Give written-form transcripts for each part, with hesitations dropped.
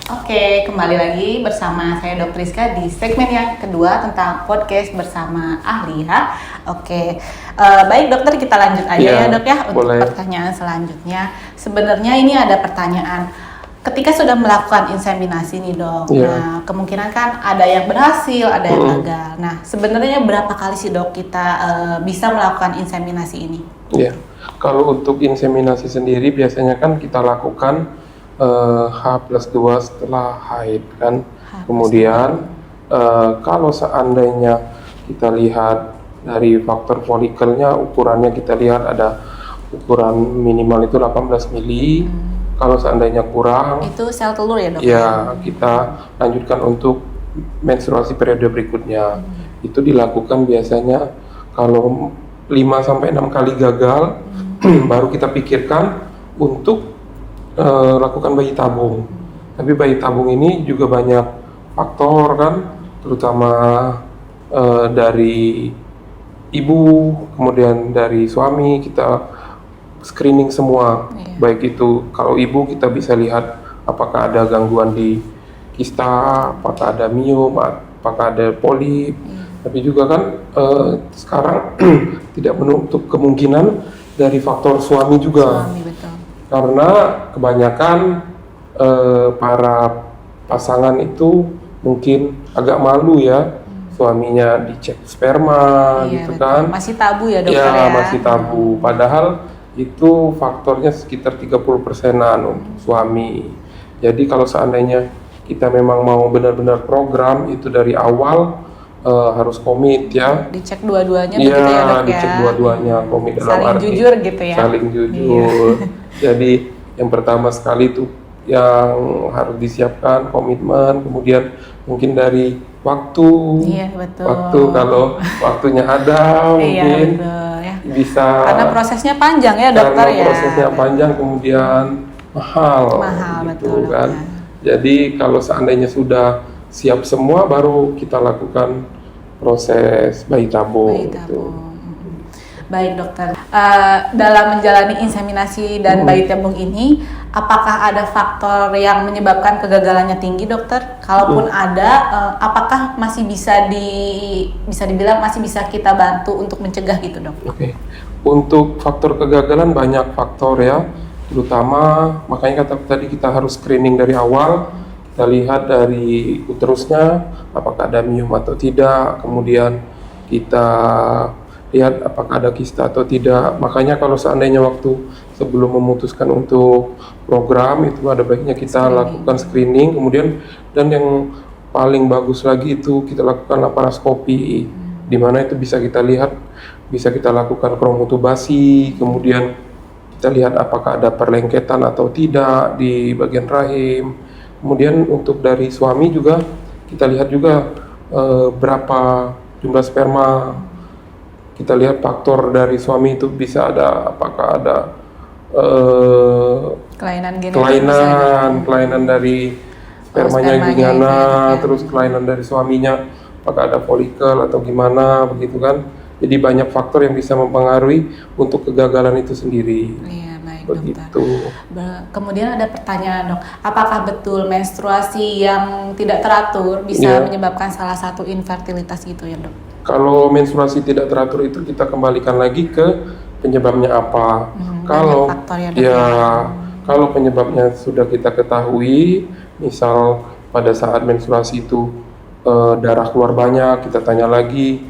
Oke, kembali lagi bersama saya Dr. Rizka di segmen yang kedua tentang podcast bersama ahli ya. Oke, baik dokter, kita lanjut aja ya dok ya untuk boleh. pertanyaan selanjutnya. Sebenarnya ini ada pertanyaan, ketika sudah melakukan inseminasi nih dok, nah kemungkinan kan ada yang berhasil, ada yang gagal. Nah sebenarnya berapa kali sih dok kita bisa melakukan inseminasi ini? Ya, kalau untuk inseminasi sendiri biasanya kan kita lakukan H+2 setelah haid kan. Kemudian kalau seandainya kita lihat dari faktor folikelnya, ukurannya kita lihat ada ukuran minimal itu 18 mili. Kalau seandainya kurang, itu sel telur ya dok? Ya, kita lanjutkan untuk menstruasi periode berikutnya. Itu dilakukan biasanya kalau 5-6 kali gagal, baru kita pikirkan untuk lakukan bayi tabung. Tapi bayi tabung ini juga banyak faktor kan, terutama dari ibu, kemudian dari suami, kita screening semua. Baik itu kalau ibu kita bisa lihat apakah ada gangguan di kista, apakah ada miom, apakah ada polip. Tapi juga kan sekarang tidak menutup kemungkinan dari faktor suami juga. Suami, betul. Karena kebanyakan para pasangan itu mungkin agak malu ya, suaminya dicek sperma gitu betul. kan. Masih tabu ya dokter Ya, ya? masih tabu. Padahal itu faktornya sekitar 30%-an untuk suami. Jadi kalau seandainya kita memang mau benar-benar program itu dari awal, harus komit ya. Dicek dua-duanya begitu ya dok ya? Dicek dua-duanya, komit dalam Saling arti jujur gitu ya? saling jujur. Jadi yang pertama sekali itu yang harus disiapkan komitmen, kemudian mungkin dari waktu. Iya betul. Waktu kalau waktunya ada mungkin betul, ya. bisa. Karena prosesnya panjang ya dokter Karena ya? prosesnya panjang, kemudian mahal gitu betul kan. dokter. Jadi kalau seandainya sudah siap semua, baru kita lakukan proses bayi tabung. Bayi tabung. Baik dokter, dalam menjalani inseminasi dan bayi tabung ini, apakah ada faktor yang menyebabkan kegagalannya tinggi dokter? Kalaupun ada, apakah masih bisa dibilang masih bisa kita bantu untuk mencegah gitu dok? Oke. Untuk faktor kegagalan banyak faktor ya, terutama makanya tadi kita harus screening dari awal. Kita lihat dari uterusnya apakah ada miom atau tidak, kemudian kita lihat apakah ada kista atau tidak. Makanya kalau seandainya waktu sebelum memutuskan untuk program itu ada baiknya kita lakukan screening, kemudian dan yang paling bagus lagi itu kita lakukan laparoskopi, di mana itu bisa kita lihat, bisa kita lakukan kromotubasi, kemudian kita lihat apakah ada perlengketan atau tidak di bagian rahim. Kemudian untuk dari suami juga kita lihat juga berapa jumlah sperma. Kita lihat faktor dari suami itu bisa ada, apakah ada kelainan dari spermanya gimana, terus kelainan dari suaminya, apakah ada folikel atau gimana begitu kan. Jadi banyak faktor yang bisa mempengaruhi untuk kegagalan itu sendiri. Iya, baik begitu. Dokter. Kemudian ada pertanyaan dok, apakah betul menstruasi yang tidak teratur bisa menyebabkan salah satu infertilitas gitu ya dok? Kalau menstruasi tidak teratur itu kita kembalikan lagi ke penyebabnya apa. Kalau penyebabnya sudah kita ketahui, misal pada saat menstruasi itu darah keluar banyak, kita tanya lagi,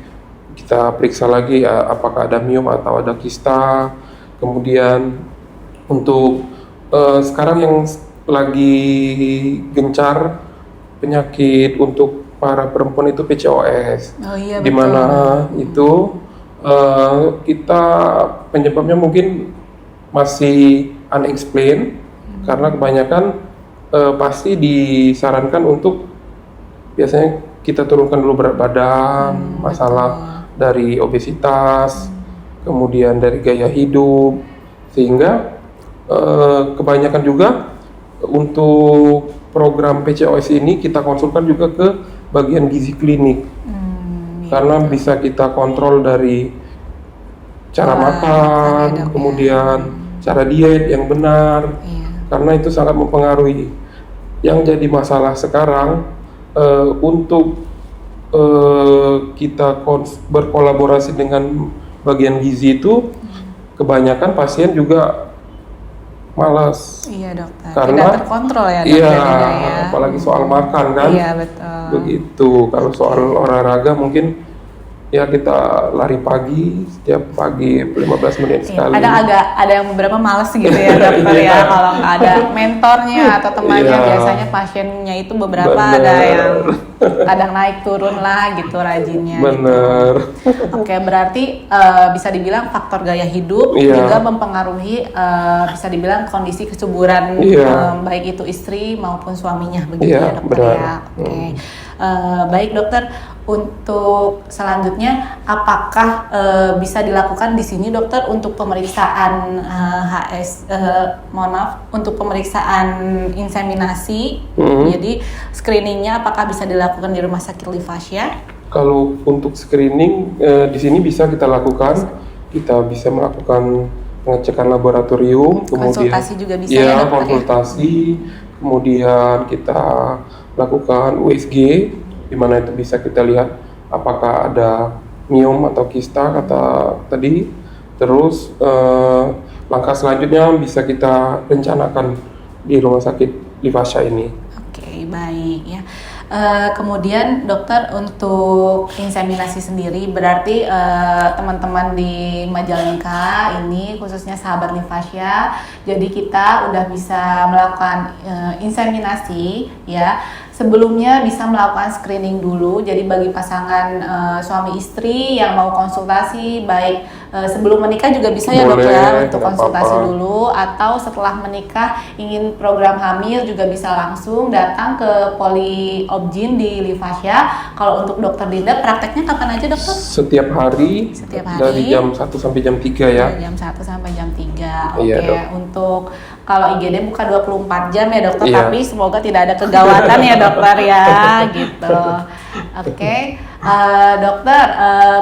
kita periksa lagi apakah ada miom atau ada kista. Kemudian untuk sekarang yang lagi gencar penyakit untuk para perempuan itu PCOS, di mana itu kita penyebabnya mungkin masih unexplained, karena kebanyakan pasti disarankan untuk biasanya kita turunkan dulu berat badan, masalah dari obesitas, kemudian dari gaya hidup, sehingga kebanyakan juga untuk program PCOS ini kita konsulkan juga ke bagian gizi klinik, karena bisa kita kontrol dari cara makan, kemudian cara diet yang benar, karena itu sangat mempengaruhi. Yang jadi masalah sekarang untuk kita berkolaborasi dengan bagian gizi itu, kebanyakan pasien juga malas. Iya dokter, Karena tidak terkontrol ya dokter. iya, ya. apalagi soal makan kan. Iya betul. Begitu. Kalau soal olahraga mungkin ya kita lari pagi, setiap pagi 15 menit Iya, sekali. ada yang beberapa males gitu ya dokter ya, Iya. kalau nggak ada mentornya atau temannya. Iya. Biasanya pasiennya itu beberapa Bener. ada yang kadang naik turun lah gitu rajinnya. Bener. Oke, berarti bisa dibilang faktor gaya hidup Iya. juga mempengaruhi bisa dibilang kondisi kesuburan Iya. baik itu istri maupun suaminya begitu Iya, ya dokter benar. ya. Oke. Baik dokter, untuk selanjutnya apakah bisa dilakukan di sini dokter untuk pemeriksaan untuk pemeriksaan inseminasi. Jadi screeningnya apakah bisa dilakukan di Rumah Sakit Livasia? Kalau untuk screening di sini bisa kita lakukan, kita bisa melakukan pengecekan laboratorium, kemudian Konsultasi juga bisa ya, dokter, ya? konsultasi, kemudian kita lakukan USG, di mana itu bisa kita lihat apakah ada miom atau kista kata tadi. Terus langkah selanjutnya bisa kita rencanakan di Rumah Sakit Livasia ini. Oke, baik ya. Kemudian dokter, untuk inseminasi sendiri berarti teman-teman di Majalengka ini khususnya sahabat Livasia, jadi kita udah bisa melakukan inseminasi ya. Sebelumnya bisa melakukan screening dulu, jadi bagi pasangan suami istri yang mau konsultasi, baik sebelum menikah juga bisa ya dok ya, untuk konsultasi dulu, atau setelah menikah ingin program hamil juga bisa langsung datang ke Poli Obgyn di Livasia. Kalau untuk dokter Dinda prakteknya kapan aja dokter? Setiap hari, dari jam 1 sampai jam 3 ya. Jam 1 sampai jam 3. Oke, Iya, untuk kalau IGD buka 24 jam ya dokter, Iya. tapi semoga tidak ada kegawatan ya dokter ya, gitu. Oke, dokter,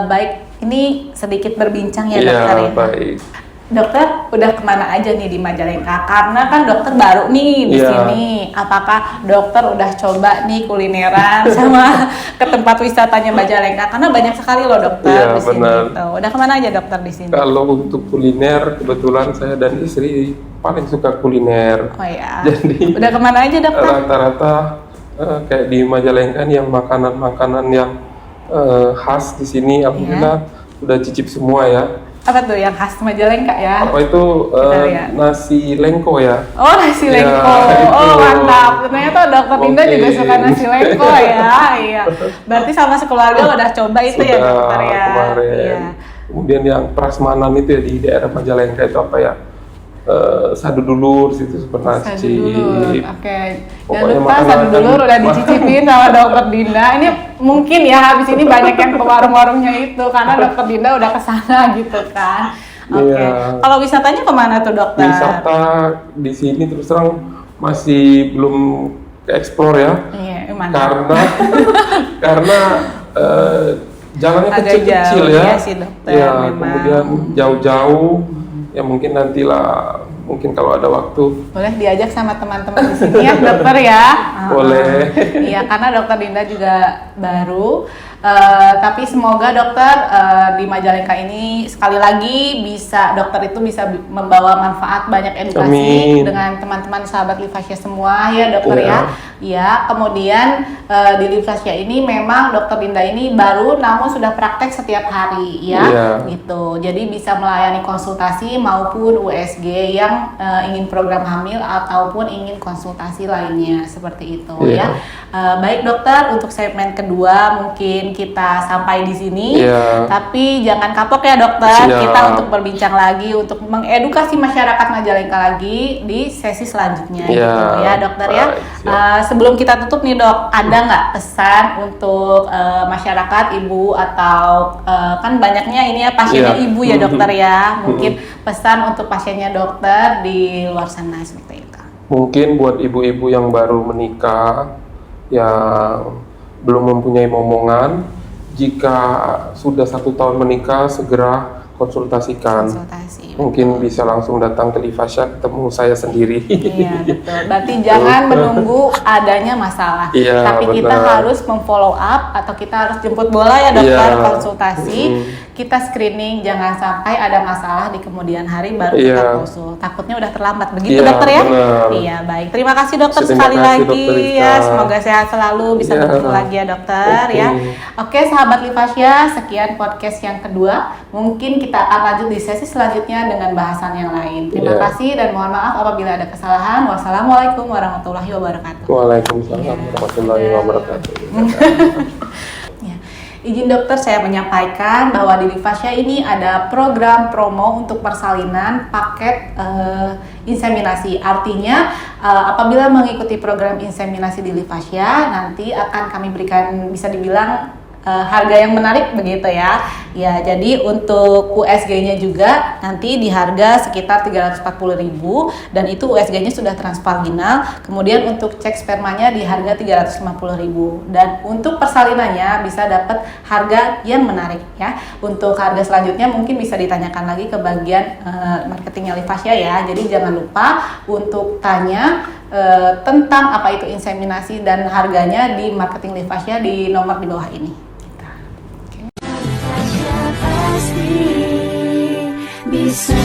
baik, ini sedikit berbincang ya dokter ya. Baik. Dokter udah kemana aja nih di Majalengka? Karena kan dokter baru nih di sini. Apakah dokter udah coba nih kulineran sama ke tempat wisatanya Majalengka? Karena banyak sekali loh dokter di sini. Gitu. Udah kemana aja dokter di sini? Kalau untuk kuliner, kebetulan saya dan istri paling suka kuliner. Oh ya. Jadi udah kemana aja dokter? Rata-rata kayak di Majalengka yang makanan-makanan yang khas di sini, alhamdulillah udah cicip semua ya. Apa tuh yang khas Majalengka ya? Apa itu nasi lengko ya? Oh, nasi lengko. Oh, mantap. Ternyata dokter Dinda juga suka nasi lengko ya. Iya. Berarti sama sekeluarga udah coba itu ya dokter ya. Kemarin. Iya. Kemudian yang prasmanan itu ya di daerah Majalengka itu apa ya? Sadu dulur situ pernah cicip. Oke. Jangan Pokoknya lupa sadu dulur udah dicicipin sama dokter Dinda. Ini mungkin ya habis ini banyak yang ke warung-warungnya itu karena dokter Dinda udah kesana gitu kan. Oke. Iya. Kalau wisatanya kemana tuh dokter? Wisata di sini terus terang masih belum ke-explore ya. Iya, mana? Karena jalannya Agak kecil-kecil jauh, ya. iya sih, dokter, Ya, memang. kemudian jauh-jauh. Ya mungkin nantilah, mungkin kalau ada waktu. Boleh diajak sama teman-teman di sini ya dokter ya. Boleh. Iya, karena dokter Dinda juga baru. Tapi semoga dokter di Majalengka ini sekali lagi dokter itu bisa membawa manfaat, banyak edukasi. Amin. Dengan teman-teman sahabat Livasia semua ya dokter ya. Iya, kemudian di Livasia ini memang dokter Dinda ini baru namun sudah praktek setiap hari ya. Gitu. Jadi bisa melayani konsultasi maupun USG yang ingin program hamil ataupun ingin konsultasi lainnya seperti itu ya. Baik dokter, untuk segmen kedua mungkin kita sampai di sini. Tapi jangan kapok ya dokter. Kita untuk berbincang lagi, untuk mengedukasi masyarakat Majalengka lagi di sesi selanjutnya gitu ya dokter ya. Sebelum kita tutup nih dok, ada nggak pesan untuk masyarakat ibu atau kan banyaknya ini ya pasiennya ibu ya dokter ya. Mungkin pesan untuk pasiennya dokter di luar sana seperti itu. Mungkin buat ibu-ibu yang baru menikah, yang belum mempunyai momongan, jika sudah 1 tahun menikah segera konsultasikan. Konsultasi. Mungkin bisa langsung datang ke Livasya ketemu saya sendiri. Iya, betul. Berarti jangan menunggu adanya masalah. Iya, Tapi kita benar. harus memfollow up atau kita harus jemput bola ya dokter, Iya. konsultasi. Kita screening, jangan sampai ada masalah di kemudian hari baru kita Iya. konsul. Takutnya udah terlambat. Begitu Iya, dokter ya? benar. Iya, baik. Terima kasih dokter Terima sekali kasih, lagi Dokter Rizka. ya. Semoga sehat selalu, bisa Iya. bertemu lagi ya dokter Oke. ya. Oke, sahabat Livasya, sekian podcast yang kedua. Mungkin kita akan lanjut di sesi selanjutnya dengan bahasan yang lain. Terima Iya. kasih dan mohon maaf apabila ada kesalahan. Wassalamualaikum warahmatullahi wabarakatuh. Waalaikumsalam warahmatullahi wabarakatuh. Ya. Izin dokter saya menyampaikan bahwa di Livasya ini ada program promo untuk persalinan paket inseminasi. Artinya apabila mengikuti program inseminasi di Livasya nanti akan kami berikan bisa dibilang harga yang menarik begitu ya. Ya, jadi untuk USG-nya juga nanti di harga sekitar 340.000 dan itu USG-nya sudah transvaginal. Kemudian untuk cek spermanya di harga 350.000 dan untuk persalinannya bisa dapat harga yang menarik ya. Untuk harga selanjutnya mungkin bisa ditanyakan lagi ke bagian marketingnya Livasya ya. Jadi jangan lupa untuk tanya tentang apa itu inseminasi dan harganya di marketing Livasya di nomor di bawah ini. Pasti bisa.